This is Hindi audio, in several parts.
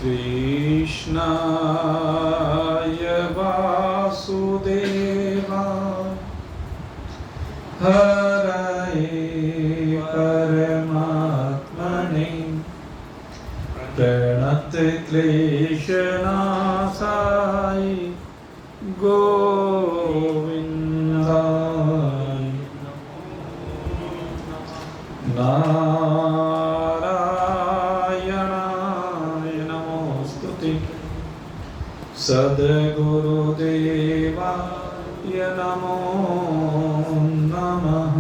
कृष्णाय वासुदेवाय हरये परमात्मने प्रणतक्लेशनाशाय गोविन्दाय नारायणाय नमोस्तुते सद्गुरुदेवाय नमो नमः।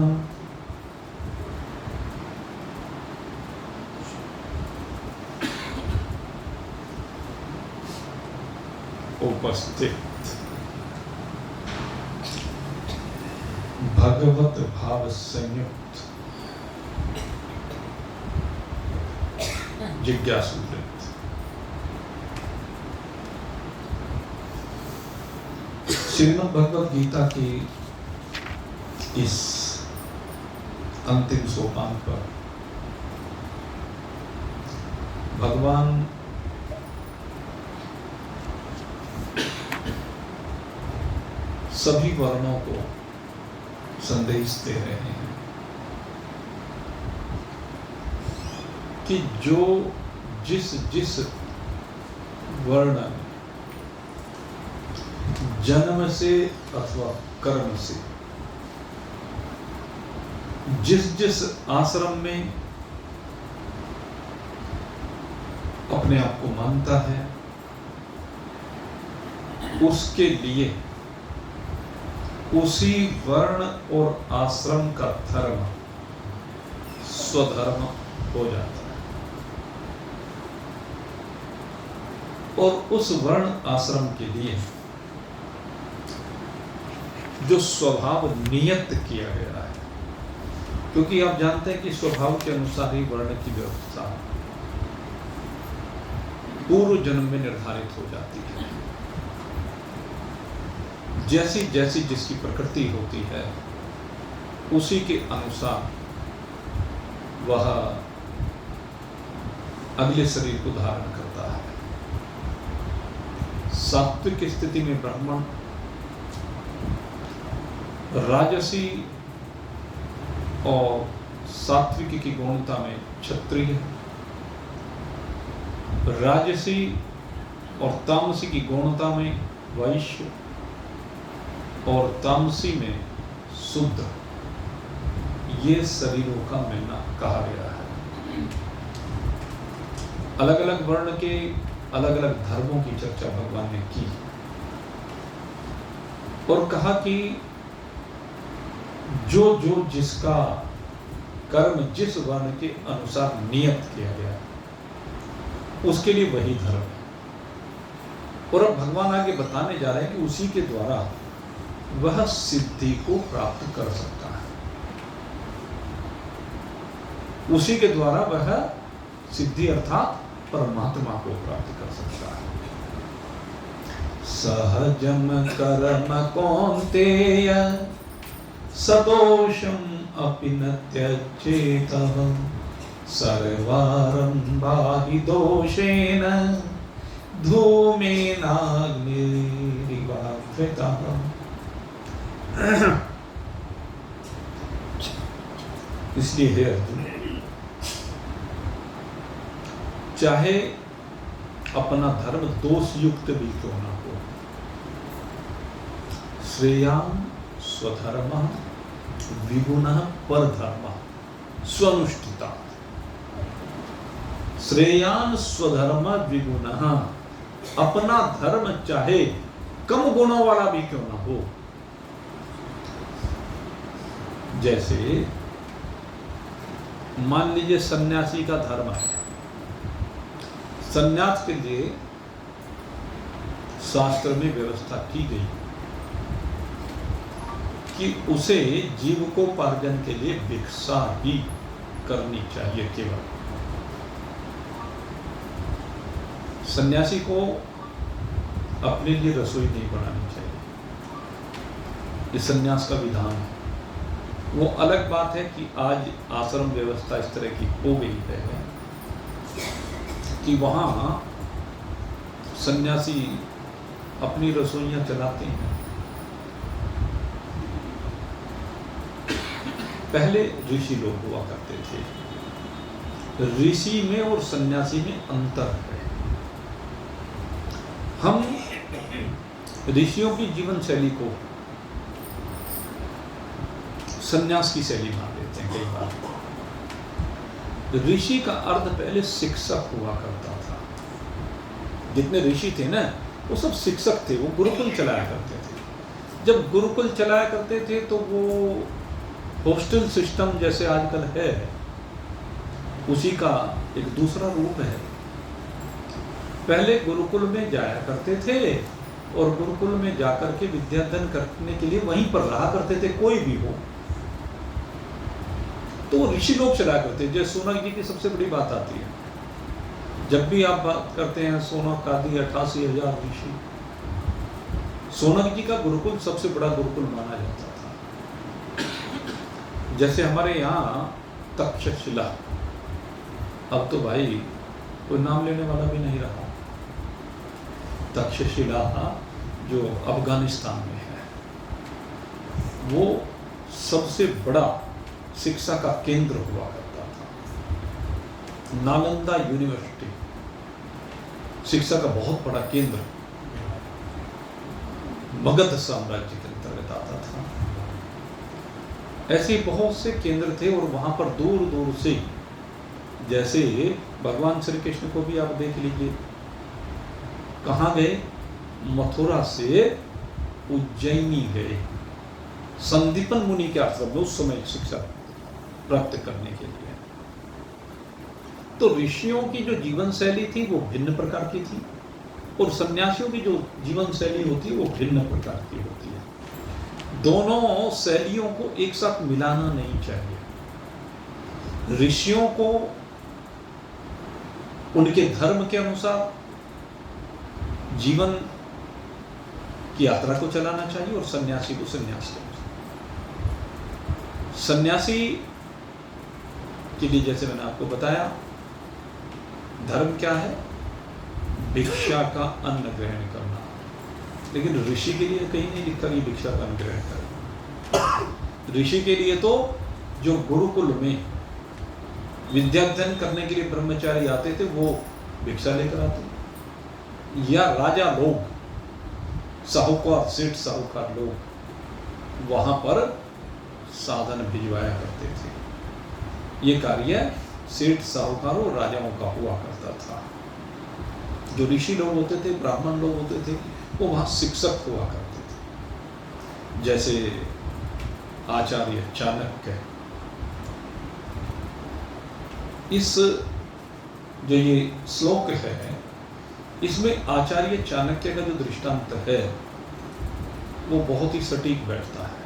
उपस्थित भगवत भाव संयुक्त जिज्ञासु वृत्त, श्रीमद् भगवत गीता की इस अंतिम सोपान पर भगवान सभी वर्णों को संदेश दे रहे हैं कि जो जिस जिस वर्ण जन्म से अथवा कर्म से जिस जिस आश्रम में अपने आप को मानता है, उसके लिए उसी वर्ण और आश्रम का धर्म स्वधर्म हो जाता है और उस वर्ण आश्रम के लिए जो स्वभाव नियत किया गया है, क्योंकि आप जानते हैं कि स्वभाव के अनुसार ही वर्ण की व्यवस्था पूर्व जन्म में निर्धारित हो जाती है। जैसी जैसी जिसकी प्रकृति होती है उसी के अनुसार वह अगले शरीर को धारण करता है। सात्विक स्थिति में ब्राह्मण, राजसी और सात्विक की गौणता में क्षत्रिय, राजसी और तामसी की गौणता में वैश्य और तामसी में शूद्र, ये शरीरों का मिलना कहा गया है। अलग अलग वर्ण के अलग अलग धर्मों की चर्चा भगवान ने की और कहा कि जो जो जिसका कर्म जिस वर्ण के अनुसार नियत किया गया उसके लिए वही धर्म है। और अब भगवान आगे बताने जा रहे हैं कि उसी के द्वारा वह सिद्धि को प्राप्त कर सकता है, उसी के द्वारा वह सिद्धि अर्थात परमात्मा को प्राप्त कर सकता है। सहजम कर्म कौन्तेय सदोषम अपि न त्यजेतः सर्वारम्भा हि दोषेण धूमेनाग्निरिवावृतः। इसलिए हे अर्जुन, चाहे अपना धर्म दोष युक्त भी क्यों ना हो, श्रेयान् स्वधर्मः विगुणः परधर्मः स्वनुष्ठितात्। श्रेयान् स्वधर्मः विगुणः, अपना धर्म चाहे कम गुणों वाला भी क्यों ना हो। जैसे मान लीजिए सन्यासी का धर्म है, सन्यास के लिए शास्त्र में व्यवस्था की गई कि उसे जीविकोपार्जन के लिए भिक्षा ही करनी चाहिए। केवल सन्यासी को अपने लिए रसोई नहीं बनानी चाहिए, ये सन्यास का विधान है। वो अलग बात है कि आज आश्रम व्यवस्था इस तरह की हो गई है कि वहाँ सन्यासी अपनी रसोइयां चलाते हैं। पहले ऋषि लोग हुआ करते थे। ऋषि में और सन्यासी में अंतर है। हम ऋषियों की जीवन शैली को सन्यास की शैली मान लेते हैं कई बार। ऋषि का अर्थ पहले शिक्षक हुआ करता था। जितने ऋषि थे ना, वो सब शिक्षक थे, वो गुरुकुल चलाया करते थे। जब गुरुकुल चलाया करते थे तो वो हॉस्टल सिस्टम जैसे आजकल है, उसी का एक दूसरा रूप है। पहले गुरुकुल में जाया करते थे और गुरुकुल में जाकर के विद्याध्ययन करने के लिए वहीं पर रहा करते थे, कोई भी हो। तो ऋषि लोग चलाया करते। जैसे सोनक जी की सबसे बड़ी बात आती है, जब भी आप बात करते हैं सोनक आदि 88,000 ऋषि, सोनक जी का गुरुकुल सबसे बड़ा गुरुकुल माना जाता था। जैसे हमारे यहाँ तक्षशिला, अब तो भाई कोई नाम लेने वाला भी नहीं रहा। तक्षशिला जो अफगानिस्तान में है, वो सबसे बड़ा शिक्षा का केंद्र हुआ करता था। नालंदा यूनिवर्सिटी शिक्षा का बहुत बड़ा केंद्र मगध साम्राज्य के अंतर्गत आता था। ऐसे बहुत से केंद्र थे और वहां पर दूर दूर से, जैसे भगवान श्री कृष्ण को भी आप देख लीजिए, कहाँ गए? मथुरा से उज्जैनी गए, संदीपन मुनि के आश्रम में उस समय शिक्षा प्राप्त करने के लिए। तो ऋषियों की जो जीवन शैली थी वो भिन्न प्रकार की थी और सन्यासियों की जो जीवन शैली होती है वो भिन्न प्रकार की होती है। दोनों शैलियों को एक साथ मिलाना नहीं चाहिए। ऋषियों को उनके धर्म के अनुसार जीवन की यात्रा को चलाना चाहिए और सन्यासी को सन्यास के अनुसार। सन्यासी के लिए जैसे मैंने आपको बताया, धर्म क्या है? भिक्षा का अन्न ग्रहण करना। लेकिन ऋषि के लिए कहीं नहीं लिखा कि भिक्षा का अन्न ग्रहण करना। ऋषि के लिए तो जो गुरुकुल में विद्याध्ययन करने के लिए ब्रह्मचारी आते थे वो भिक्षा लेकर आते, या राजा लोग, साहूकार, सेठ साहूकार लोग वहां पर साधन भिजवाया करते थे। ये कार्य सेठ साहूकारों और राजाओं का हुआ करता था। जो ऋषि लोग होते थे, ब्राह्मण लोग होते थे, वो वहां शिक्षक हुआ करते थे। जैसे आचार्य चाणक्य, इस जो ये श्लोक है इसमें आचार्य चाणक्य का जो दृष्टांत है वो बहुत ही सटीक बैठता है।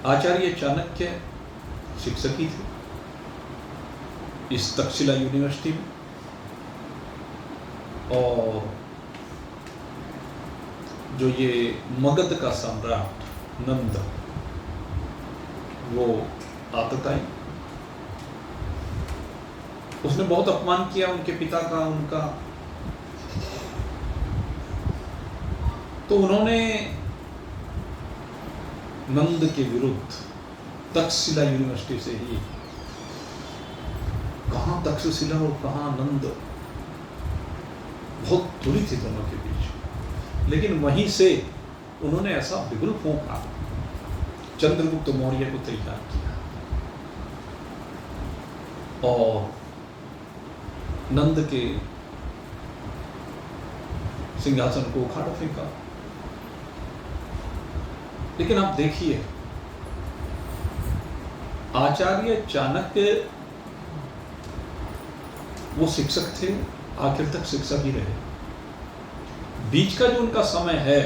आचार्य चाणक्य शिक्षक ही थे इस तक्षशिला यूनिवर्सिटी में, और जो ये मगध का सम्राट नंद, वो आतताई, उसने बहुत अपमान किया उनके पिता का, उनका। तो उन्होंने नंद के विरुद्ध तक्षशिला यूनिवर्सिटी से ही, कहाँ तक्षशिला और कहाँ नंद, बहुत दूरी थी दोनों के बीच, लेकिन वहीं से उन्होंने ऐसा बिगुल फूंका, चंद्रगुप्त मौर्य को तैयार किया और नंद के सिंहासन को उखाड़ फेंका। लेकिन आप देखिए, आचार्य चाणक्य वो शिक्षक थे, आखिर तक शिक्षक ही रहे। बीच का जो उनका समय है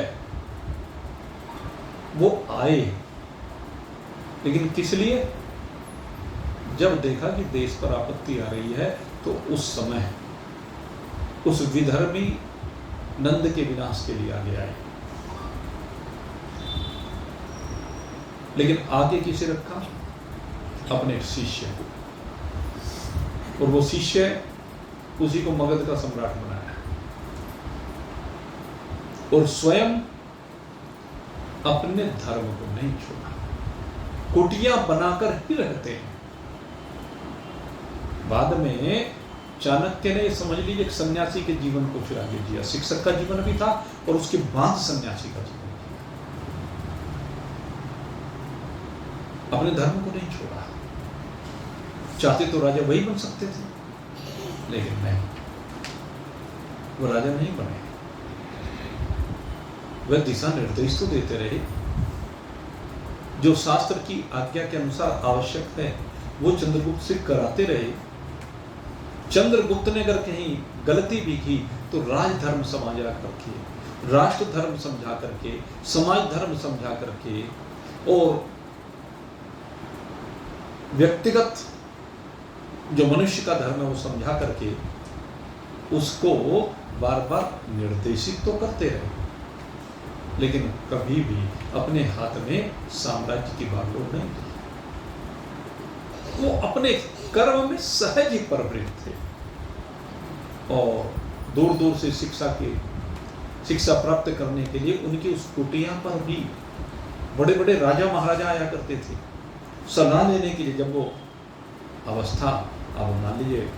वो आए, लेकिन किस लिए? जब देखा कि देश पर आपत्ति आ रही है तो उस समय उस विधर्मी नंद के विनाश के लिए आगे आए। लेकिन आगे किसे रखा? अपने शिष्य को, और वो शिष्य उसी को मगध का सम्राट बनाया। और स्वयं अपने धर्म को नहीं छोड़ा, कुटिया बनाकर ही रहते हैं। बाद में चाणक्य ने समझ लीजिए एक सन्यासी के जीवन को फिर आगे जिया, शिक्षक का जीवन भी था और उसके बाद सन्यासी का जीवन किया। अपने धर्म को नहीं छोड़ा। चाहते तो राजा वही बन सकते थे, लेकिन नहीं, वो राजा नहीं बने। वह दिशा निर्देश तो देते रहे, जो शास्त्र की आज्ञा के अनुसार आवश्यक है वो चंद्रगुप्त से कराते रहे। चंद्रगुप्त ने अगर कहीं गलती भी की तो राजधर्म समझा करके, राष्ट्र धर्म समझा करके, समाज धर्म समझा करके और व्यक्तिगत जो मनुष्य का धर्म है वो समझा करके उसको बार बार निर्देशित तो करते रहे, लेकिन कभी भी अपने हाथ में साम्राज्य की बागडोर नहीं ली। वो अपने कर्म में सहज ही प्रवृत्त थे और दूर दूर से शिक्षा प्राप्त करने के लिए उनकी उस कुटिया पर भी बड़े बड़े राजा महाराजा आया करते थे सलाह लेने के लिए। जब वो अवस्था, अब मान लीजिए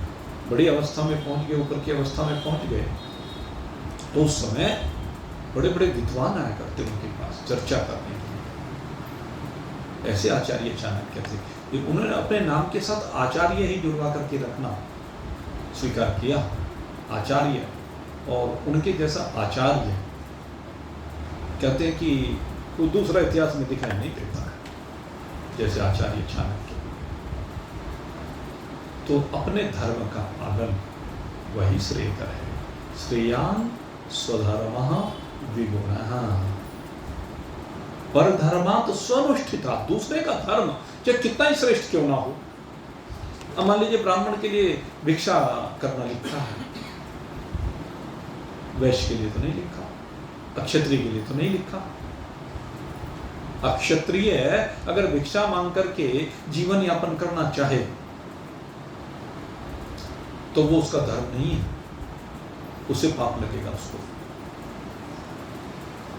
बड़ी अवस्था में पहुंच गए, ऊपर की अवस्था में पहुंच गए, तो उस समय बड़े बड़े विद्वान आया करते उनके पास चर्चा करने के लिए। ऐसे आचार्य चाणक्य थे, उन्होंने अपने नाम के साथ आचार्य ही जुड़वा करके रखना स्वीकार किया, आचार्य। और उनके जैसा आचार्य कहते हैं कि कोई दूसरा इतिहास में दिखाई नहीं देता है जैसे आचार्य चाणक्य। तो अपने धर्म का पालन वही श्रेयकर है। श्रेयान स्वधर्मः विगुणः परधर्मात् स्वनुष्ठिता। दूसरे का धर्म चाहे कितना ही श्रेष्ठ क्यों ना हो। अब मान लीजिए ब्राह्मण के लिए भिक्षा करना लिखा है, वैश्य के लिए तो नहीं लिखा, अक्षत्रिय के लिए तो नहीं लिखा। अक्षत्रिय अगर भिक्षा मांग करके जीवन यापन करना चाहे तो वो उसका धर्म नहीं है, उसे पाप लगेगा उसको।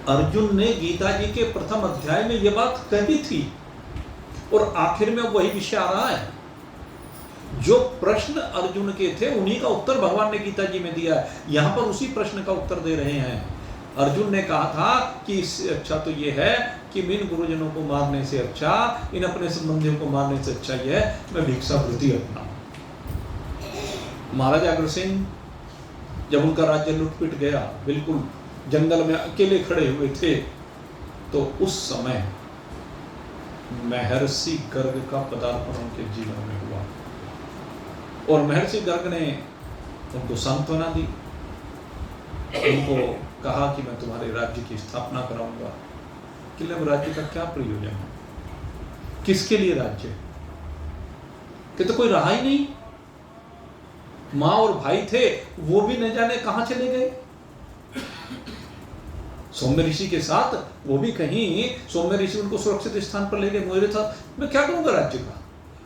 अर्जुन ने गीता जी के प्रथम अध्याय में यह बात कही थी और आखिर में वही विषय आ रहा है। जो प्रश्न अर्जुन के थे उन्हीं का उत्तर भगवान ने गीता जी में दिया है। यहां पर उसी प्रश्न का उत्तर दे रहे हैं। अर्जुन ने कहा था कि इससे अच्छा तो यह है कि इन गुरुजनों को मारने से अच्छा, इन अपने संबंधियों को मारने से अच्छा यह है मैं भिक्षावृत्ति अपनाऊं। महाराजा अग्रसेन जब उनका राज्य लुटपिट गया, बिल्कुल जंगल में अकेले खड़े हुए थे, तो उस समय महर्षि गर्ग का पदार्पण उनके जीवन में हुआ और महर्षि गर्ग ने उनको सांत्वना दी, उनको कहा कि मैं तुम्हारे राज्य की स्थापना कराऊंगा। कि राज्य का क्या प्रयोजन है, किसके लिए राज्य, कि तो कोई रहा ही नहीं। माँ और भाई थे वो भी न जाने कहां चले गए। सौम्य ऋषि के साथ वो भी कहीं, सौम्य ऋषि उनको सुरक्षित स्थान पर ले गए। मेरे था मैं क्या करूंगा राज्य का,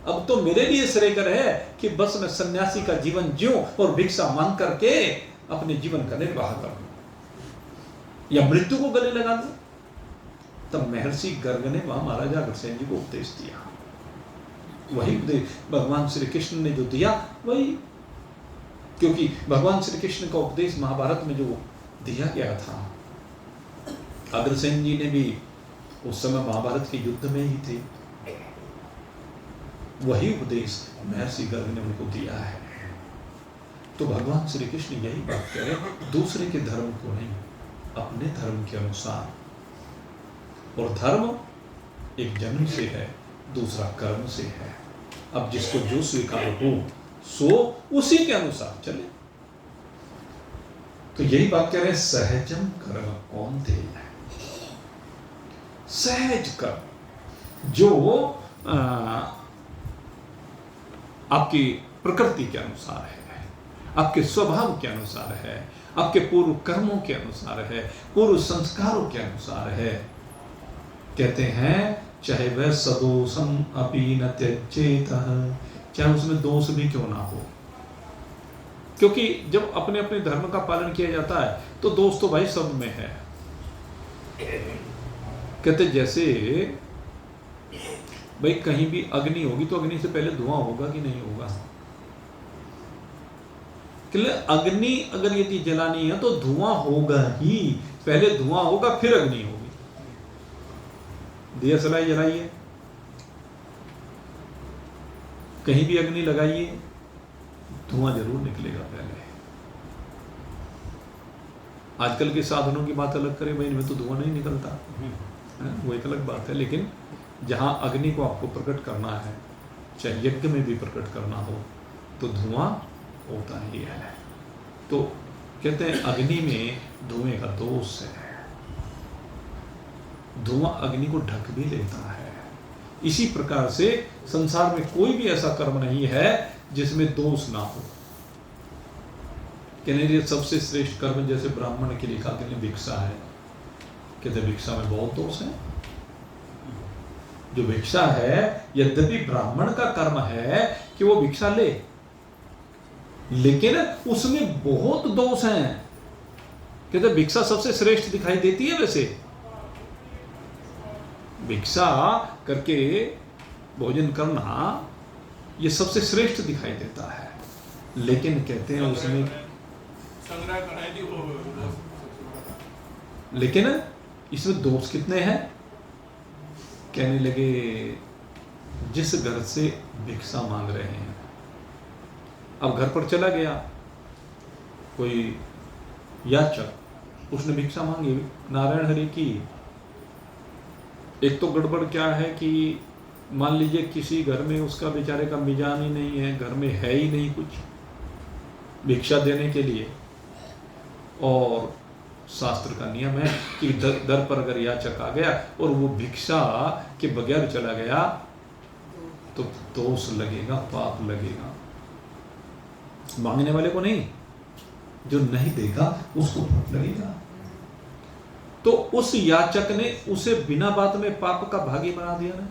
अब तो मेरे लिए श्रेयकर है कि बस मैं सन्यासी का जीवन जीऊं और भिक्षा मांग करके अपने जीवन का निर्वाह करूं या मृत्यु को गले लगा दूं। तब महर्षि गर्ग ने वहां महाराजा अग्रसेन जी को उपदेश दिया। वही उपदेश भगवान श्री कृष्ण ने जो दिया वही, क्योंकि भगवान श्री कृष्ण का उपदेश महाभारत में जो दिया गया था, अग्रसेन जी ने भी उस समय महाभारत के युद्ध में ही थे, वही उपदेश महर्षि गर्ग ने उनको दिया है। तो भगवान श्री कृष्ण यही बात कह रहे, दूसरे के धर्म को नहीं, अपने धर्म के अनुसार। और धर्म एक जन्म से है, दूसरा कर्म से है। अब जिसको जो स्वीकार हो सो उसी के अनुसार चले। तो यही बात कह रहे हैं, सहजम कर्म कौन दे, सहज कर्म जो आपकी प्रकृति के अनुसार है, आपके स्वभाव के अनुसार है, आपके पूर्व कर्मों के अनुसार है, पूर्व संस्कारों के अनुसार है। कहते हैं चाहे वह सदोषम अपि न त्यजेत, चाहे उसमें दोष भी क्यों ना हो। क्योंकि जब अपने अपने धर्म का पालन किया जाता है तो दोष तो भाई सब में है। कहते जैसे भाई कहीं भी अग्नि होगी तो अग्नि से पहले धुआं होगा कि नहीं होगा? अग्नि अगर यदि जलानी है तो धुआं होगा ही, पहले धुआं होगा फिर अग्नि होगी। दिया सलाई जलाइए, कहीं भी अग्नि लगाइए, धुआं जरूर निकलेगा पहले। आजकल के साधनों की बात अलग करें भाई, इनमें तो धुआं नहीं निकलता, वो एक अलग बात है। लेकिन जहां अग्नि को आपको प्रकट करना है, चाहे यज्ञ में भी प्रकट करना हो, तो धुआं होता ही है। तो कहते हैं अग्नि में धुएं का दोष है, धुआं अग्नि को ढक भी लेता है। इसी प्रकार से संसार में कोई भी ऐसा कर्म नहीं है जिसमें दोष ना हो। कहने लिए सबसे श्रेष्ठ कर्म जैसे ब्राह्मण के लिए कहा, कहते भिक्षा है। कहते भिक्षा में बहुत दोष है। जो भिक्षा है, यद्यपि ब्राह्मण का कर्म है कि वो भिक्षा ले, लेकिन उसमें बहुत दोष हैं। कहते भिक्षा सबसे श्रेष्ठ दिखाई देती है। वैसे भिक्षा करके भोजन करना ये सबसे श्रेष्ठ दिखाई देता है, लेकिन कहते हैं उसमें लेकिन इसमें दोष कितने हैं? कहने लगे जिस घर से भिक्षा मांग रहे हैं, अब घर पर चला गया कोई याचक, उसने भिक्षा मांगी नारायण हरि की। एक तो गड़बड़ क्या है कि मान लीजिए किसी घर में उसका बेचारे का मिजान ही नहीं है, घर में है ही नहीं कुछ भिक्षा देने के लिए, और शास्त्र का नियम है कि दर पर अगर याचक आ गया और वो भिक्षा के बगैर चला गया तो दोष लगेगा, पाप लगेगा। मांगने वाले को नहीं, जो नहीं देगा उसको पाप लगेगा। तो उस याचक ने उसे बिना बात में पाप का भागी बना दिया ना।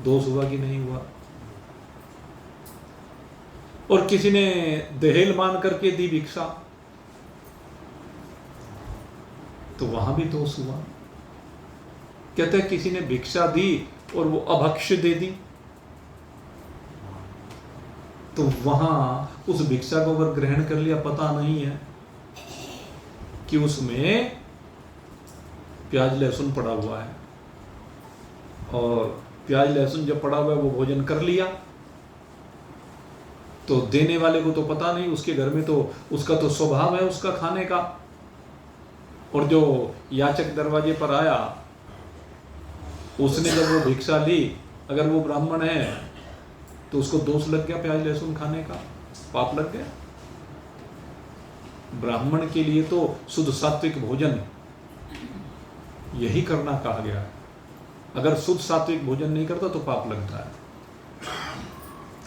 दोष हुआ कि नहीं हुआ? और किसी ने दहेल मान करके दी भिक्षा, तो वहां भी दोष हुआ। कहते हैं किसी ने भिक्षा दी और वो अभक्ष्य दे दी, तो वहां उस भिक्षा को अगर ग्रहण कर लिया, पता नहीं है कि उसमें प्याज लहसुन पड़ा हुआ है, और प्याज लहसुन जब पड़ा हुआ है वो भोजन कर लिया, तो देने वाले को तो पता नहीं, उसके घर में तो उसका तो स्वभाव है उसका खाने का, और जो याचक दरवाजे पर आया उसने जब वो भिक्षा ली, अगर वो ब्राह्मण है तो उसको दोष लग गया प्याज लहसुन खाने का, पाप लग गया। ब्राह्मण के लिए तो शुद्ध सात्विक भोजन यही करना कहा गया है। अगर शुद्ध सात्विक भोजन नहीं करता तो पाप लगता है।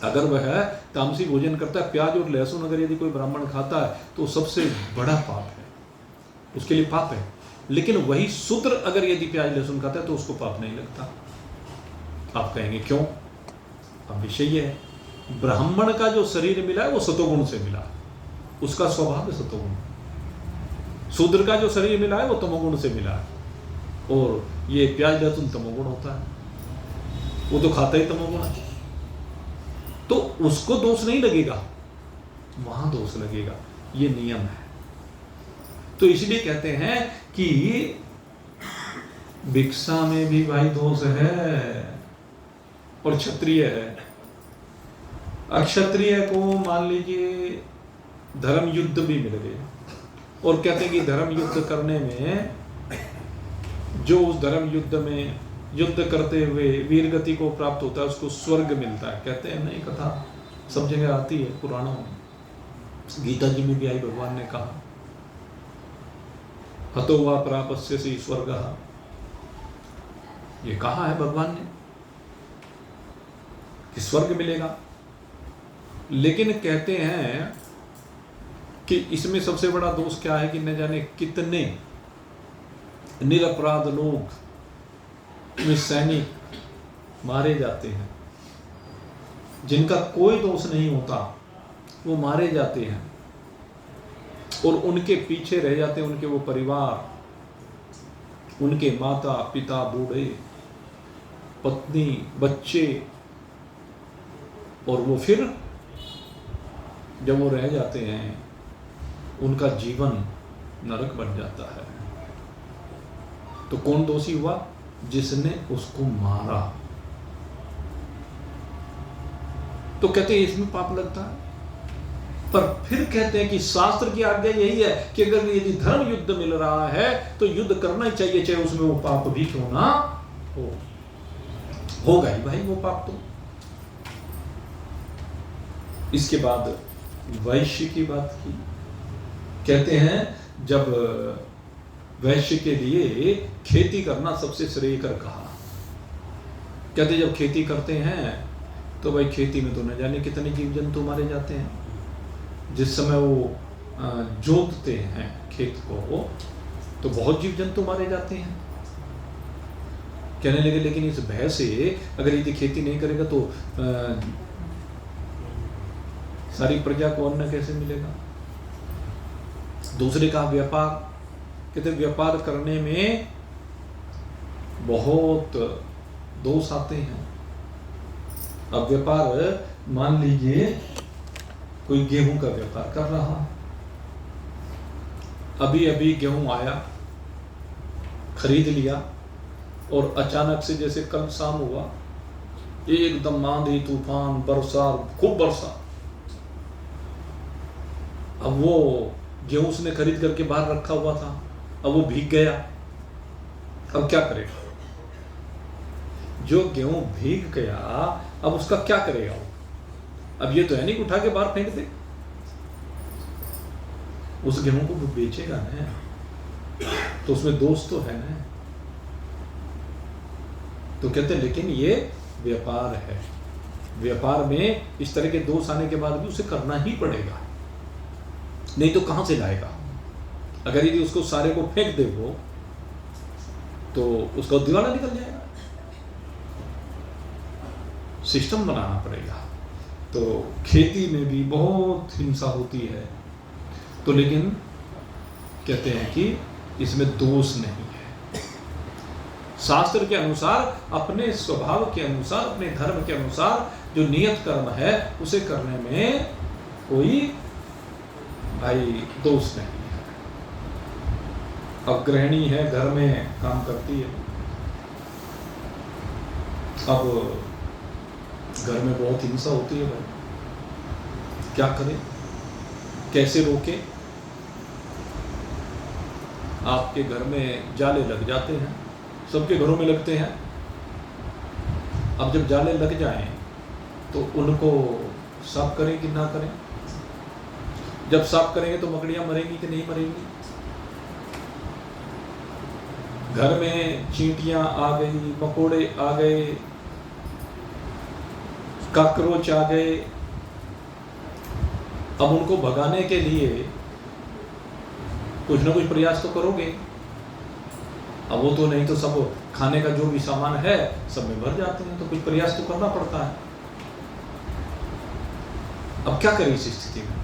अगर वह तामसी भोजन करता है, प्याज और लहसुन अगर यदि कोई ब्राह्मण खाता है तो सबसे बड़ा पाप है, उसके लिए पाप है। लेकिन वही शूद्र अगर यदि प्याज लहसुन खाता है तो उसको पाप नहीं लगता। आप कहेंगे क्यों? अब विषय ये है, ब्राह्मण का जो शरीर मिला है वो सतोगुण से मिला, उसका स्वभाव है सतोगुण। शूद्र का जो शरीर मिला है वो तमोगुण से मिला है, और ये प्याज लहसुन तमोगुण होता है, वो तो खाता ही तमोगुण है, तो उसको दोष नहीं लगेगा, वहां दोष लगेगा। ये नियम है। तो इसलिए कहते हैं कि भिक्षा में भी भाई दोष है, और क्षत्रिय है। अक्षत्रिय को मान लीजिए धर्म युद्ध भी मिल गया, और कहते हैं कि धर्म युद्ध करने में जो उस धर्म युद्ध में युद्ध करते हुए वीर गति को प्राप्त होता है उसको स्वर्ग मिलता है। कहते हैं नहीं, कथा सब जगह आती है, पुराणों में, गीता जी में भी आई, भगवान ने कहा हतो वा प्रापस्यसि स्वर्गः, ये कहा है भगवान ने कि स्वर्ग मिलेगा। लेकिन कहते हैं कि इसमें सबसे बड़ा दोष क्या है कि न जाने कितने निरपराध लोग में सैनिक मारे जाते हैं, जिनका कोई दोष नहीं होता, वो मारे जाते हैं, और उनके पीछे रह जाते हैं उनके वो परिवार उनके माता पिता, बूढ़े, पत्नी, बच्चे, और वो फिर जब वो रह जाते हैं उनका जीवन नरक बन जाता है। तो कौन दोषी हुआ? जिसने उसको मारा। तो कहते हैं इसमें पाप लगता है। पर फिर कहते हैं कि शास्त्र की आज्ञा यही है कि अगर यदि धर्म युद्ध मिल रहा है तो युद्ध करना ही चाहिए, चाहे उसमें वो पाप भी क्यों ना हो। होगा ही भाई वो पाप तो। इसके बाद वैश्य की बात की। कहते हैं जब वैश्य के लिए खेती करना सबसे श्रेयकर कहा। कहते जब खेती करते हैं तो भाई खेती में तो न जाने कितने जीव जंतु मारे जाते हैं। जिस समय वो जोतते हैं खेत को तो बहुत जीव जंतु मारे जाते हैं। कहने लगे लेकिन इस भय से अगर यदि खेती नहीं करेगा तो सारी प्रजा को अन्न कैसे मिलेगा। दूसरे का व्यापार। कहते व्यापार करने में बहुत दोष आते हैं। अब व्यापार मान लीजिए कोई गेहूं का व्यापार कर रहा, अभी अभी गेहूं आया, खरीद लिया, और अचानक से जैसे कल शाम हुआ एकदम आंधी तूफान बरसा, खूब बरसा। अब वो गेहूं उसने खरीद करके बाहर रखा हुआ था, अब वो भीग गया। अब क्या करेगा? जो गेहूं भीग गया अब उसका क्या करेगा वो? अब ये तो है नहीं कि उठा के बाहर फेंक दे। उस गेहूं को वो बेचेगा ना, तो उसमें दोष तो है ना। तो कहते लेकिन ये व्यापार है, व्यापार में इस तरह के दोष आने के बाद भी उसे करना ही पड़ेगा, नहीं तो कहां से लाएगा। अगर यदि उसको सारे को फेंक दे वो, तो उसका दिवाला निकल जाएगा। सिस्टम बनाना पड़ेगा। तो खेती में भी बहुत हिंसा होती है, तो लेकिन कहते हैं कि इसमें दोष नहीं है। शास्त्र के अनुसार, अपने स्वभाव के अनुसार, अपने धर्म के अनुसार जो नियत कर्म है उसे करने में कोई भाई दोष नहीं है। अब गृहिणी है, घर में काम करती है, अब घर में बहुत हिंसा होती है भाई, क्या करें, कैसे रोके। आपके घर में जाले लग जाते हैं, सबके घरों में लगते हैं। अब जब जाले लग जाएं तो उनको साफ करें कि ना करें? जब साफ करेंगे तो मकड़ियां मरेंगी कि नहीं मरेंगी? घर में चींटियां आ गई, मकोड़े आ गए, काकरोच आ गए। अब उनको भगाने के लिए कुछ ना कुछ प्रयास तो करोगे। अब वो तो नहीं तो सब खाने का जो भी सामान है सब में भर जाते हैं, तो कुछ प्रयास तो करना पड़ता है। अब क्या करें इस स्थिति में?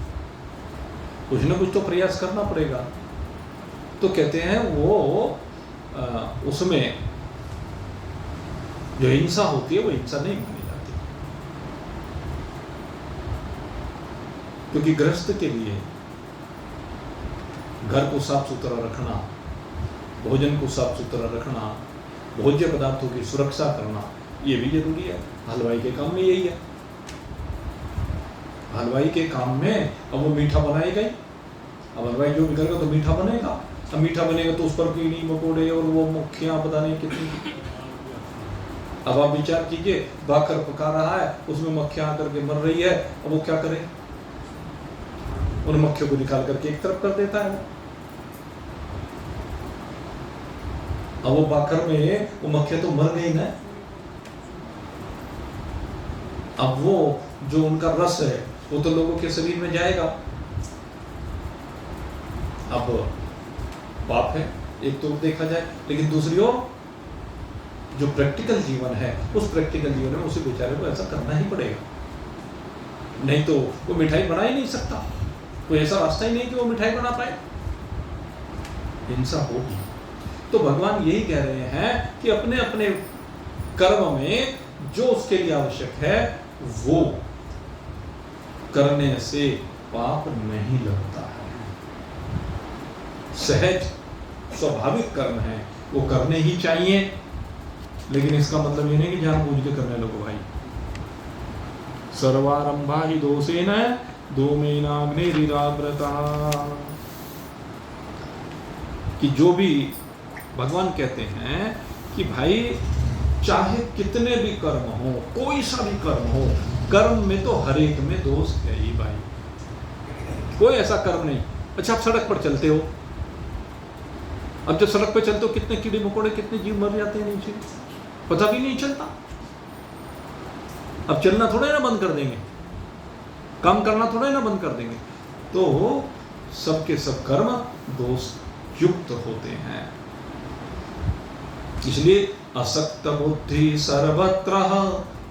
कुछ ना कुछ तो प्रयास करना पड़ेगा। तो कहते हैं वो उसमें जो हिंसा होती है वो हिंसा नहीं मानी जाती, क्योंकि गृहस्थ के लिए घर को साफ सुथरा रखना, भोजन को साफ सुथरा रखना, भोज्य पदार्थों की सुरक्षा करना, ये भी जरूरी है। हलवाई के काम में यही है। हलवाई के काम में अब वो मीठा बनाएगा ही। अब हलवाई जो भी करेगा तो मीठा बनेगा। अब मीठा बनेगा तो उस पर कीड़ी मकोड़े और वो मक्खियां पता नहीं कितनी। अब आप विचार कीजिए, भाकर पका रहा है, उसमें मक्खियां आकर के मर रही है, अब वो क्या करे? उन मक्खियों को निकाल करके एक तरफ कर देता है। अब वो भाकर में वो मक्खियां तो मर गई ना। अब वो जो उनका रस है वो तो लोगों के शरीर में जाएगा। अब पाप है एक तो देखा जाए, लेकिन दूसरी ओर जो प्रैक्टिकल जीवन है, उस प्रैक्टिकल जीवन में उसे बेचारे को ऐसा करना ही पड़ेगा, नहीं तो वो मिठाई बना ही नहीं सकता। कोई ऐसा रास्ता ही नहीं कि वो मिठाई बना पाए। हिंसा होगी। तो भगवान यही कह रहे हैं कि अपने अपने कर्म में जो उसके लिए आवश्यक है वो करने से पाप नहीं लगता है। सहज स्वाभाविक कर्म है, वो करने ही चाहिए, लेकिन इसका मतलब ये नहीं कि जानबूझ के करने लगो भाई। सर्वारंभा ही दोषेन धूमेनाग्निरिराव्रता, कि जो भी भगवान कहते हैं कि भाई चाहे कितने भी कर्म हो, कोई सा भी कर्म हो, कर्म में तो हर एक में दोष है ही भाई, कोई ऐसा कर्म नहीं। अच्छा, आप सड़क पर चलते हो, अब जब सड़क पर चलते हो कितने कीड़े मकोड़े, कितने जीव मर जाते हैं नीचे, पता भी नहीं चलता। अब चलना थोड़े ना बंद कर देंगे, काम करना थोड़े ना बंद कर देंगे। तो सबके सब कर्म दोष युक्त होते हैं। इसलिए असक्त बुद्धि सर्वत्र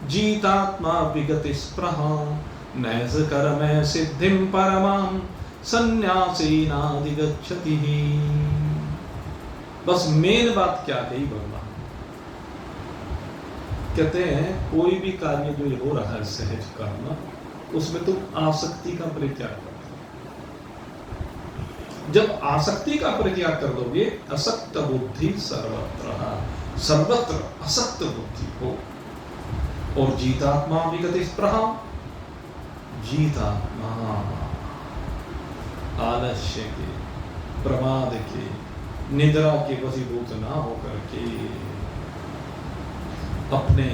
जीतात्मा विगति स्पृह नैष कर्म सिद्धिं परमां संन्यासेनाधिगच्छति। बस मेन बात क्या कही भगवान, कहते हैं कोई भी कार्य जो हो रहा है सहज कर्म, उसमें तुम आसक्ति का परित्याग करो। जब आसक्ति का परित्याग कर दोगे, असक्त बुद्धि सर्वत्र, सर्वत्र असक्त बुद्धि हो, और जीतात्मा विगति स्पृहा, जीतात्मा आलस्य के, प्रमाद के, निद्रा के वशीभूत ना होकर के अपने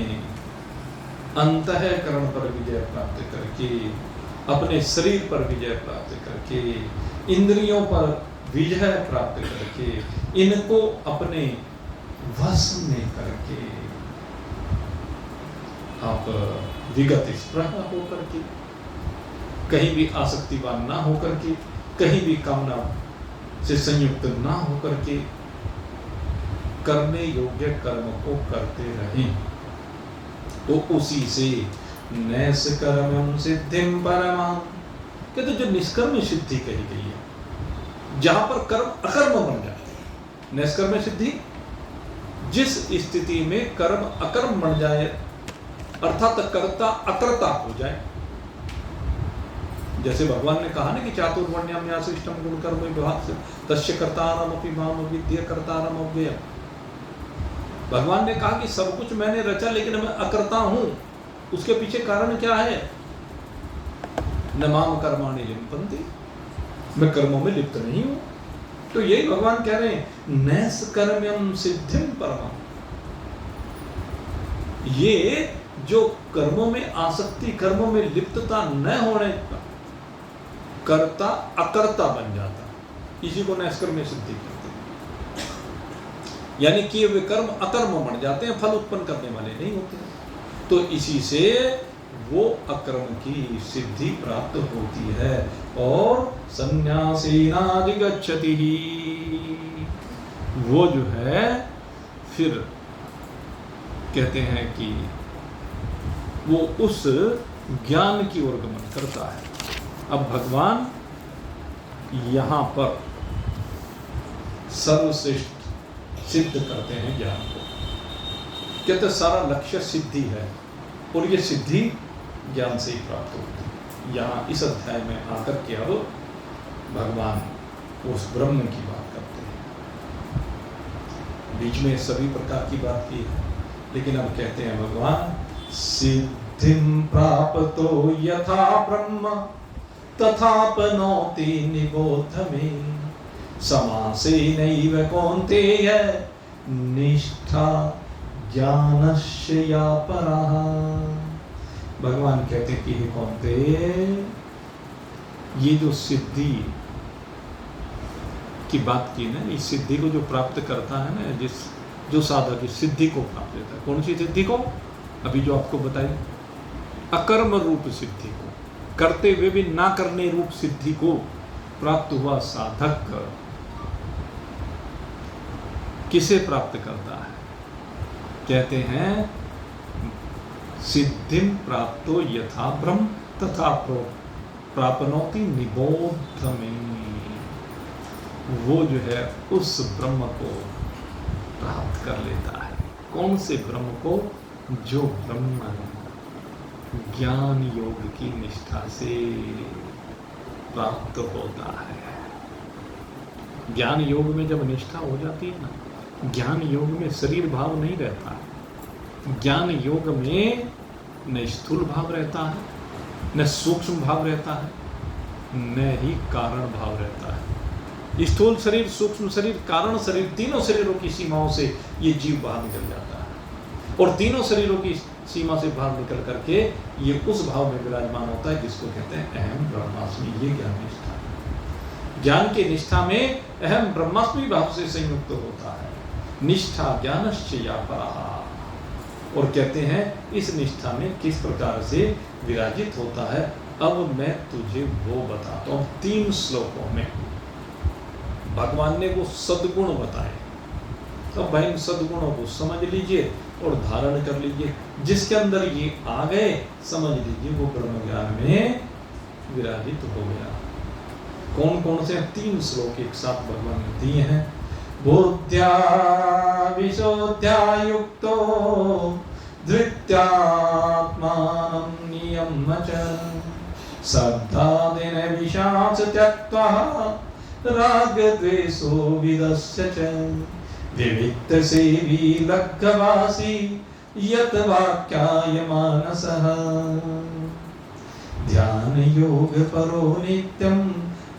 अंतःकरण पर विजय प्राप्त करके, अपने शरीर पर विजय प्राप्त करके, इंद्रियों पर विजय प्राप्त करके, इनको अपने वश में करके आप विगत स्पृह होकर के, कहीं भी आसक्तिवान ना होकर के, कहीं भी कामना से संयुक्त ना होकर के करने योग्य कर्म को करते रहें, तो उसी से नैष कर्मं सिद्धिं परमां, कहते जो निष्कर्म सिद्धि कही गई है, जहां पर कर्म अकर्म बन जाते हैं। नैष्कर्म सिद्धि, जिस स्थिति में कर्म अकर्म बन जाए, अर्थात कर्ता अकर्ता हो जाए। जैसे भगवान ने कहा ना कि चातुर्वर्ण्याम याशिष्टम गुण कर्म विभाग से तस्य कर्तारमपि माम विद्य कर्तारम अव्ययम्। भगवान ने कहा कि सब कुछ मैंने रचा, लेकिन मैं अकर्ता हूं। उसके पीछे कारण क्या है? न माम कर्माणि लिम्पन्ति, मैं कर्मों में लिप्त नहीं हूं। तो यही भगवान कह रहे हैं, नैष कर्म्यं सिद्धिं परमां। ये जो कर्मों में आसक्ति, कर्मों में लिप्तता न होने का, कर्ता अकर्ता बन जाता, इसी को नैष्कर्म्य सिद्धि कहते हैं। यानी कि वे कर्म अकर्म बन जाते हैं, फल उत्पन्न करने वाले नहीं होते। तो इसी से वो अकर्म की सिद्धि प्राप्त होती है। और संन्यासेनाधिगच्छति, वो जो है फिर कहते हैं कि वो उस ज्ञान की ओर गमन करता है। अब भगवान यहाँ पर सर्वश्रेष्ठ सिद्ध करते हैं ज्ञान को। कहते सारा लक्ष्य सिद्धि है, और ये सिद्धि ज्ञान से ही प्राप्त होती है। यहाँ इस अध्याय में आकर के अब भगवान उस ब्रह्म की बात करते हैं। बीच में सभी प्रकार की बात की है, लेकिन अब कहते हैं भगवान, सिद्धिं प्राप्तो यथा ब्रह्म तथापनोति निबोध मे, समासेनैव कौन्तेय निष्ठा ज्ञानस्य या परः। भगवान कहते कि हे कौन्तेय, ये जो सिद्धि की बात की ना, इस सिद्धि को जो प्राप्त करता है ना, जो साधक इस सिद्धि को प्राप्त करता है, कौन सी सिद्धि को? अभी जो आपको बताई, अकर्म रूप सिद्धि को, करते हुए भी ना करने रूप सिद्धि को प्राप्त हुआ साधक किसे प्राप्त करता है? कहते हैं, सिद्धिं प्राप्तो यथा ब्रह्म तथा प्राप्नोति निबोध मे। वो जो है उस ब्रह्म को प्राप्त कर लेता है। कौन से ब्रह्म को? जो ब्रह्म ज्ञान योग की निष्ठा से प्राप्त होता है। ज्ञान योग में जब निष्ठा हो जाती है ना, ज्ञान योग में शरीर भाव नहीं रहता। ज्ञान योग में न स्थूल भाव रहता है, न सूक्ष्म भाव रहता है, न ही कारण भाव रहता है। स्थूल शरीर, सूक्ष्म शरीर, कारण शरीर, तीनों शरीरों की सीमाओं से ये जीव बाहर निकल जाता है और तीनों शरीरों की सीमा से बाहर निकल करके ये उस भाव में विराजमान होता है जिसको कहते हैं अहम ब्रह्मास्मि। ये ज्ञान निष्ठा, ज्ञान की निष्ठा में अहम ब्रह्मास्मि भाव से संयुक्त होता है। निष्ठा ज्ञानश्च या परा। और कहते हैं इस निष्ठा में किस प्रकार से विराजित होता है, अब मैं तुझे वो बताता हूं। 3 श्लोकों में भगवान ने वो सद्गुण बताए। तो भाई इन सद्गुणों को समझ लीजिए और धारण कर लीजिए। जिसके अंदर ये आ गए, समझ लीजिए वो ब्रह्म ज्ञान में विराजित हो गया। कौन कौन से? 3 श्लोक एक साथ भगवान ने दिए हैं। बुद्ध्या विशुद्ध्या युक्तो धृत्यात्मानं नियम्य च श्रद्धादेन विशाच त्यक्त्वा रागद्वेषो विदस्य च विविक्त सेवी लग्गवासी यत वाक्याय मानसः ध्यान योग परो नित्यं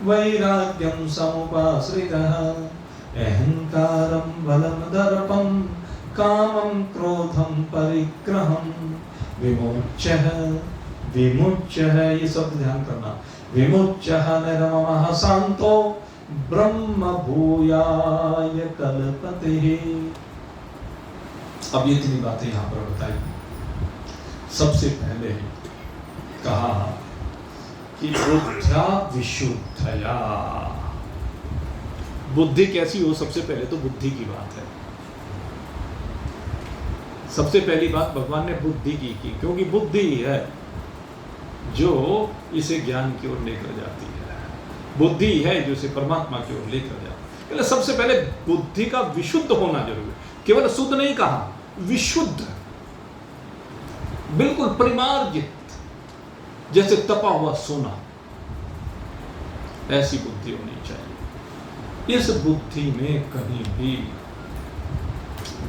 वैराग्यं समुपाश्रितः अहंकारं बलं दर्पं कामं क्रोधं परिग्रहं विमुच्यः ये शब्द ध्यान करना। विमुच्यः निर्ममः शांतो ब्रह्म भूयाय कल्पते। अब ये 3 बातें यहां पर बताई। सबसे पहले कहा कि बुद्ध्या विशुद्धया। बुद्धि कैसी हो? सबसे पहले तो बुद्धि की बात है। सबसे पहली बात भगवान ने बुद्धि की, क्योंकि बुद्धि है जो इसे ज्ञान की ओर लेकर जाती है। बुद्धि है जो इसे परमात्मा की ओर लेकर जाती है। सबसे पहले बुद्धि का विशुद्ध होना जरूरी है। केवल शुद्ध नहीं कहा, विशुद्ध, बिल्कुल परिमार्जित, जैसे तपा हुआ सोना, ऐसी बुद्धि होनी चाहिए। इस बुद्धि में कहीं भी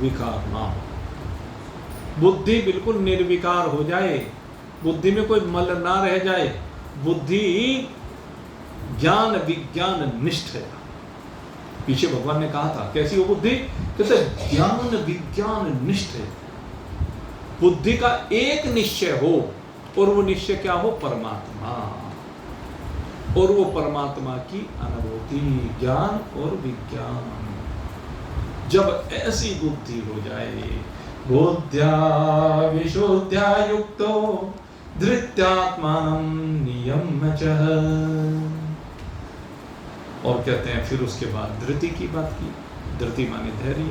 विकार ना हो। बुद्धि बिल्कुल निर्विकार हो जाए, बुद्धि में कोई मल ना रह जाए। बुद्धि ज्ञान विज्ञान निष्ठ है। पीछे भगवान ने कहा था कैसी हो बुद्धि? कहते ज्ञान विज्ञान निष्ठ है। बुद्धि का एक निश्चय हो, और वो निश्चय क्या हो? परमात्मा। और वो परमात्मा की अनुभूति, ज्ञान और विज्ञान। जब ऐसी बुद्धि हो जाए, बुद्ध्या विशुद्ध्या युक्तो धृत्यात्मानं नियम्य च। और कहते हैं फिर उसके बाद धृति की बात की। धृति माने धैर्य।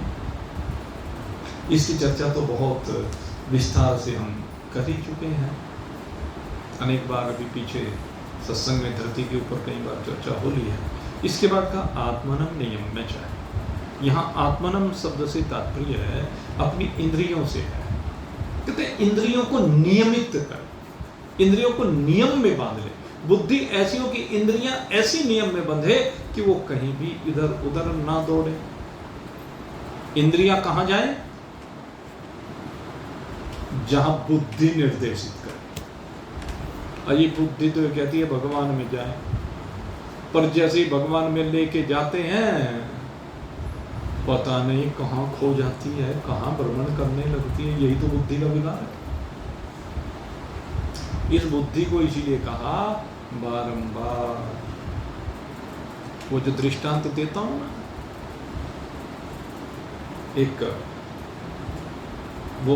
इसकी चर्चा तो बहुत विस्तार से हम कर ही चुके हैं। अनेक बार अभी पीछे सत्संग में धृति के ऊपर कई बार चर्चा हो ली है। इसके बाद का आत्मनम नियम्य च। यहाँ आत्मनम शब्द से तात्पर्य है अपनी इंद्रियों से है। कहते हैं इंद्रियों को नियमित कर, इंद्रियों को नियम में बांध ले। बुद्धि ऐसी हो कि इंद्रियां ऐसी नियम में बंधे कि वो कहीं भी इधर उधर ना दौड़े। इंद्रियां कहां जाए? जहां बुद्धि निर्देशित करे। और ये बुद्धि तो कहती है भगवान में जाए, पर जैसे ही भगवान में लेके जाते हैं पता नहीं कहां खो जाती है, कहां भ्रमण करने लगती है। यही तो बुद्धि का विकार है। इस बुद्धि को इसीलिए कहा बारंबार। वो जो दृष्टांत देता हूं ना, एक वो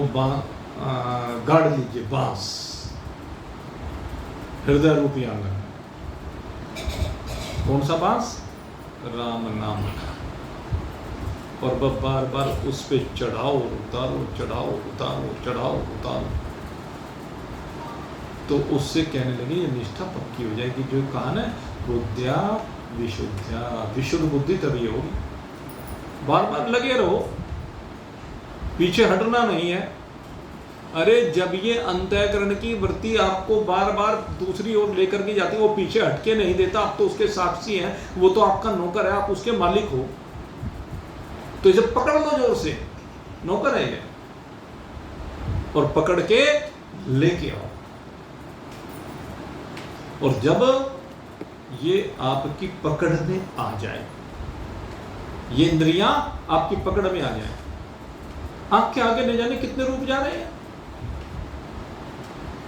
गाड़ लीजिए बांस, हृदय रूपी आंगन। कौन सा बांस? राम नाम का। और वह बार बार उस पे चढ़ाओ उतारो, चढ़ाओ उतारो, चढ़ाओ उतारो, तो उससे कहने लगे ये निष्ठा पक्की हो जाएगी। जो कहा ना बुद्ध्या विशुद्ध्या, विशुद्ध बुद्धि तभी होगी। बार बार लगे रहो, पीछे हटना नहीं है। अरे जब ये अंतःकरण की वृत्ति आपको बार बार दूसरी ओर लेकर के जाती है, वो पीछे हटके नहीं देता, आप तो उसके साक्षी हैं, वो तो आपका नौकर है, आप उसके मालिक हो। तो इसे पकड़ लो जोर से, नौकर है ये, और पकड़ के लेके आओ। और जब ये आपकी पकड़ में आ जाए, ये इंद्रियां आपकी पकड़ में आ जाए, आंख के आगे न जाने कितने रूप जा रहे हैं,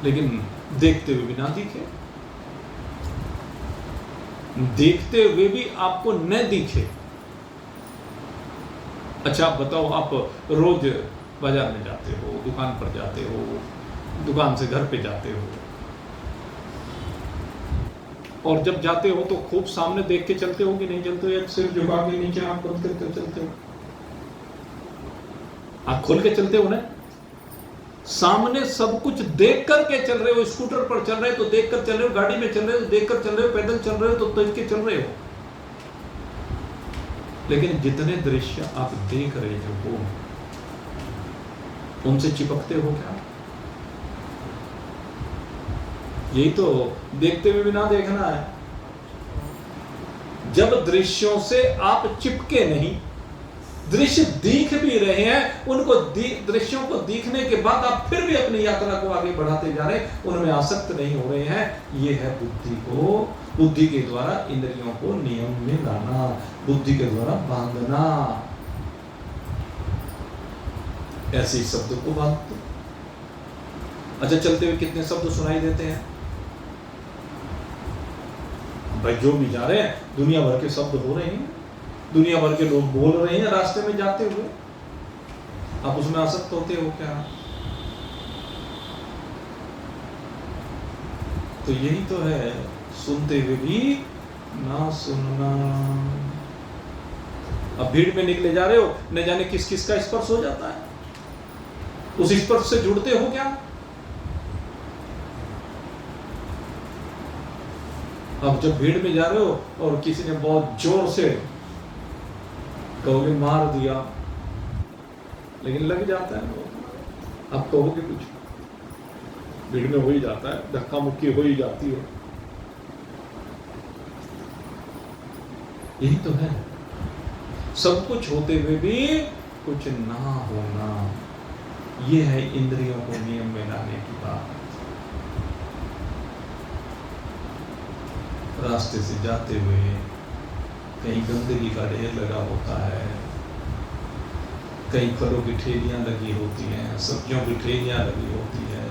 लेकिन देखते हुए भी ना दिखे, देखते हुए भी आपको न दिखे। अच्छा आप बताओ, आप रोज बाजार में जाते हो, दुकान पर जाते हो, दुकान से घर पे जाते हो, और जब जाते हो तो खूब सामने देख के चलते हो कि नहीं चलते हो, या सिर्फ झुका के नीचे आंख बंद करके चलते हो? आंख खोल के चलते हो ना? सामने सब कुछ देख करके चल रहे हो। स्कूटर पर चल रहे हो तो देख कर चल रहे हो, गाड़ी में चल रहे हो देख कर चल रहे हो, पैदल चल रहे हो तो देख के चल रहे हो। लेकिन जितने दृश्य आप देख रहे हो उनसे चिपकते हो क्या? यही तो देखते हुए भी ना देखना है। जब दृश्यों से आप चिपके नहीं, दृश्य दिख भी रहे हैं, उनको दृश्यों को दिखने के बाद आप फिर भी अपनी यात्रा को आगे बढ़ाते जा रहे हैं, उनमें आसक्त नहीं हो रहे हैं। ये है बुद्धि के द्वारा इंद्रियों को नियम में लाना, बुद्धि के द्वारा बांधना। ऐसे ही शब्द को बांध दो। अच्छा चलते हुए कितने शब्द सुनाई देते हैं भाई, जो भी जा रहे हैं दुनिया भर के शब्द हो रहे हैं, दुनिया भर के लोग बोल रहे हैं रास्ते में जाते हुए, आप उसमें आसक्त होते हो क्या? तो यही तो है, सुनते हुए भी ना सुनना। अब भीड़ में निकले जा रहे हो, न जाने किस किस का स्पर्श हो जाता है, उस स्पर्श से जुड़ते हो क्या? अब जब भीड़ में जा रहे हो और किसी ने बहुत जोर से कहोगे मार दिया, लेकिन लग जाता है, अब कहोगे कुछ, भीड़ में हो ही जाता है, धक्का मुक्की हो ही जाती है। यही तो है, सब कुछ होते हुए भी कुछ ना होना। ये है इंद्रियों को नियम में लाने की बात। रास्ते से जाते हुए कहीं गंदगी का ढेर लगा होता है, कहीं फलों की ठेलियां लगी होती हैं, सब्जियों की ठेलियां लगी होती है,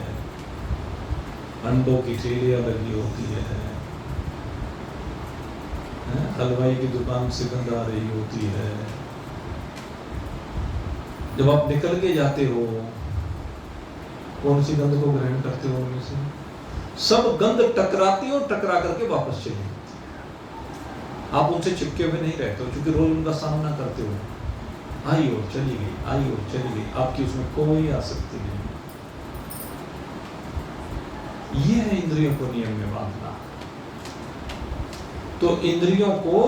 अंडों की ठेलियां लगी होती है, हलवाई की दुकान से गंध आ रही होती है। जब आप निकल के जाते हो, कौन सी गंध को ग्रहण करते हो उनमें से? सब गंध टकराती हो, टकरा करके वापस चली जाती है। आप उनसे चिपके हुए नहीं रहते हो, क्योंकि रोज उनका सामना करते हो। आई और चली गई, आई और चली गई, आपकी उसमें कोई आसक्ति नहीं। ये है इंद्रियों को नियम में बांधना। तो इंद्रियों को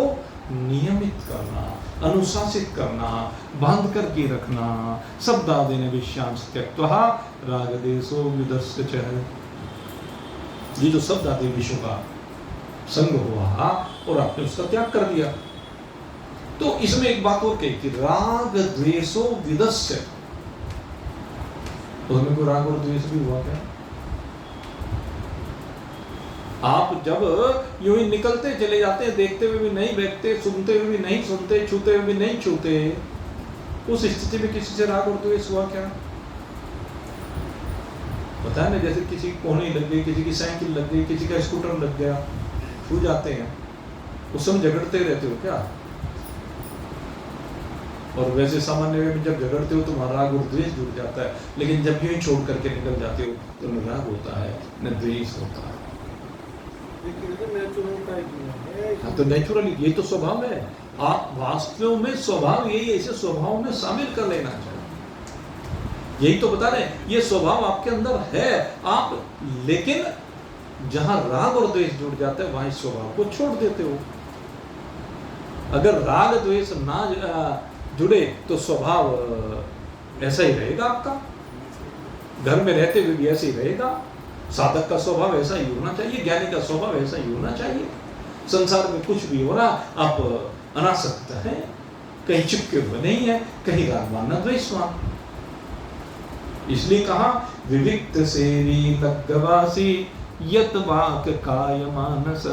नियमित करना, अनुशासित करना, बांध करके रखना। शब्दादीन विषयांश त्यक्त्वा रागदेशो व्युदस्य च। ये जो शब्द आदि विषयों का संग हुआ और आपने उसका त्याग कर दिया, तो इसमें एक बात और कही कि राग द्वेषो विदस्य। तो हमें कोई राग और द्वेष भी हुआ क्या? आप जब यूं ही निकलते चले जाते हैं, देखते हुए भी नहीं देखते, सुनते हुए भी नहीं सुनते, छूते हुए भी नहीं छूते, उस स्थिति में किसी से राग और द्वेष हुआ क्या? पता है ना, जैसे किसी की कोहनी लग गई, किसी की साइकिल लग गई, किसी का स्कूटर लग गया, छू जाते हैं, उस समय झगड़ते रहते हो क्या? और वैसे सामान्य में जब झगड़ते हो तो वहां राग और द्वेष जुड़ जाता है, लेकिन जब यूं ही छोड़ करके निकल जाते हो तो न राग होता है न द्वेष होता है। हाँ, तो नेचुरली ये तो स्वभाव है। आप वास्तव में स्वभाव यही है, इसे स्वभाव में शामिल कर लेना चाहिए। यही तो बता रहे हैं, ये स्वभाव आपके अंदर है आप, लेकिन जहां राग और द्वेष जुड़ जाता है वहां इस स्वभाव को छोड़ देते हो। अगर राग द्वेष ना जुड़े तो स्वभाव ऐसा ही रहेगा आपका, घर में रहते हुए भी ऐसे ही रहेगा। साधक का स्वभाव ऐसा ही होना चाहिए, ज्ञानी का स्वभाव ऐसा ही होना चाहिए। संसार में कुछ भी हो रहा, आप अनासक्त हैं, कहीं चिपके हुए नहीं है, कहीं रागवान न द्वेषवान। इसलिए कहा विविक्त सेवी लग्गवासी यत वाक काय मानस।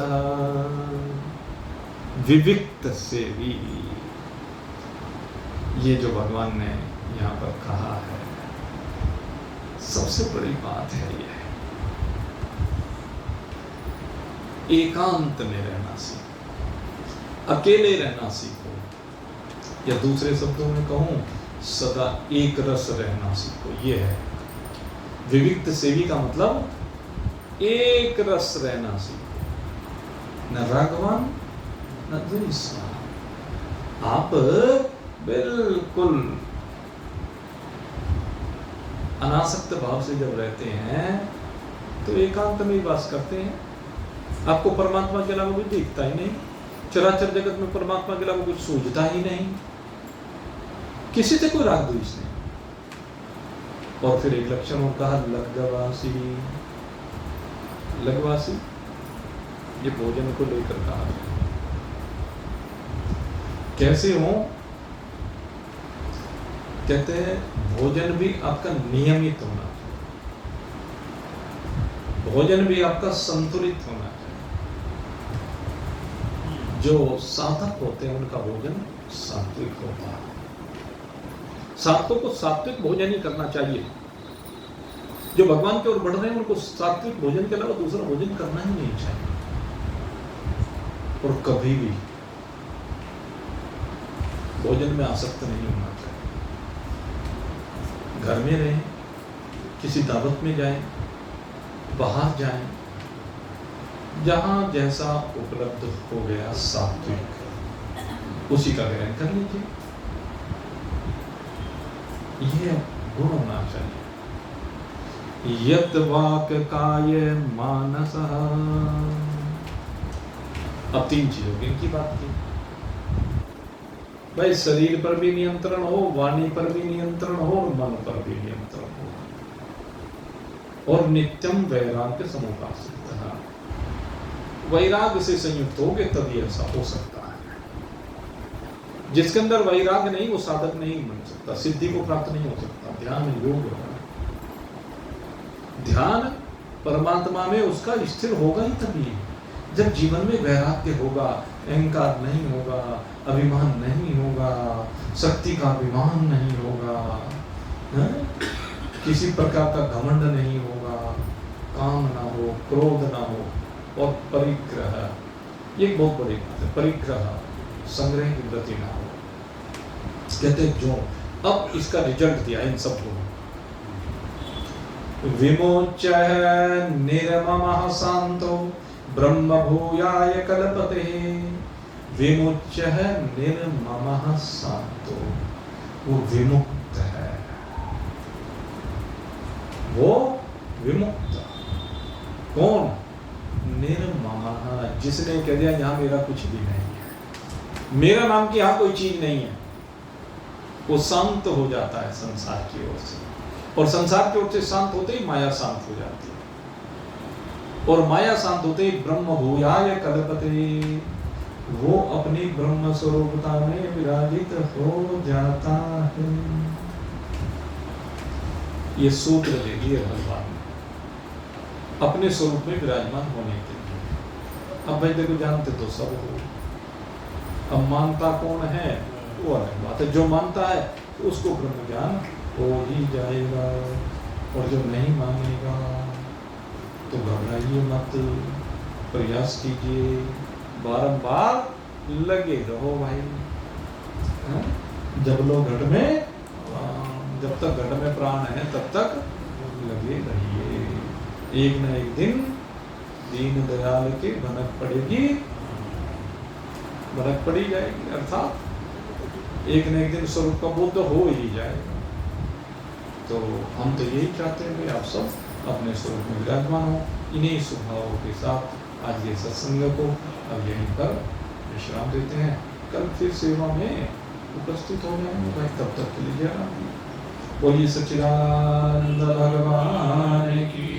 विविक्त सेवी, ये जो भगवान ने यहाँ पर कहा है, सबसे बड़ी बात है ये। एकांत में रहना सीखो, अकेले रहना सीखो, या दूसरे शब्दों में कहूं सदा एक रस रहना सीखो। ये है विविक्त सेवी का मतलब, एक रस रहना सीखो, न रागवान न द्वेषवान। आप बिल्कुल अनासक्त भाव से जब रहते हैं तो एकांत में ही वास करते हैं। आपको परमात्मा के अलावा कुछ दिखता ही नहीं, चराचर जगत में परमात्मा के अलावा कुछ सूझता ही नहीं, किसी से कोई राग द्वेष नहीं। और फिर एक लक्षण और कहा लग्गवासी। लग्गवासी ये भोजन को लेकर कहा है। कैसे हो? कहते हैं भोजन भी आपका नियमित होना चाहिए, भोजन भी आपका संतुलित होना चाहिए। जो साधक होते हैं उनका भोजन सात्विक होता है। साधकों को सात्विक भोजन ही करना चाहिए। जो भगवान की ओर बढ़ रहे हैं उनको सात्विक भोजन के अलावा दूसरा भोजन करना ही नहीं चाहिए। और कभी भी भोजन में आसक्त नहीं होना चाहिए। घर में रहें, किसी दावत में जाएं, बाहर जाएं, जहां जैसा उपलब्ध हो गया सात्विक उसी का ग्रहण कर लीजिए। यह गुण होना चाहिए। यत वाक काय मानस। अब 3 चीजों की इनकी बात की भाई, शरीर पर भी नियंत्रण हो, वाणी पर भी नियंत्रण हो, और मन पर भी नियंत्रण हो, और नित्यम वैराग्य समुपासित। वैराग्य से संयुक्त होगे तभी ऐसा हो सकता है। जिसके अंदर वैराग्य नहीं वो साधक नहीं बन सकता, सिद्धि को प्राप्त नहीं हो सकता। ध्यान योग है, ध्यान परमात्मा में उसका स्थिर होगा ही तभी जब जीवन में वैराग्य होगा, अहंकार नहीं होगा, अभिमान नहीं होगा, शक्ति का अभिमान नहीं होगा, किसी प्रकार का घमंड नहीं होगा, काम ना हो, क्रोध ना हो, और परिग्रह, ये बहुत बड़ी बात है। परिग्रह, संग्रह की वृत्ति ना हो। कहते जो अब इसका रिजल्ट दिया इन सबको, विमोच्य निर्ममः शांतो ब्रह्म भूयाय कल्पते। विमुच्य है निर्ममः शांतो, वो विमुक्त है, वो विमुक्त। कौन? निर्ममः, जिसने कह दिया यहां मेरा कुछ भी नहीं है, मेरा नाम की यहां कोई चीज नहीं है, वो शांत हो जाता है संसार की ओर से। और संसार की ओर से शांत होते ही माया शांत हो जाती है, और माया शांत होते ही ब्रह्म भूयाय कल्पते, वो अपनी ब्रह्म स्वरूपता में विराजित हो जाता है। ये सूत्र दे दिए भगवान ने अपने स्वरूप में विराजमान होने के लिए। अब भाई देखो, जानते तो सब हो, अब मानता कौन है वो अलग बात है। जो मानता है उसको ब्रह्म ज्ञान हो ही जाएगा, और जो नहीं मानेगा तो घबराइए मत, प्रयास कीजिए, बारंबार लगे रहो भाई। जब लोग घट में, जब तक घट में प्राण है तब तक लगे रहिए। एक न एक दिन दीन दयाल के भनक पड़ेगी, भनक पड़ी जाएगी, अर्थात एक न एक दिन स्वरूप का बोध हो ही जाएगा। तो हम तो यही चाहते हैं कि आप सब अपने स्वरूप में विराजमान हो। इन्हीं स्वभावों के साथ आज ये सत्संग को अब यहीं पर विश्राम देते हैं। कल फिर सेवा में उपस्थित हो जाएंगे भाई, तब तक के लिए जय राम। बोलिए सच्चिदानंद भगवान की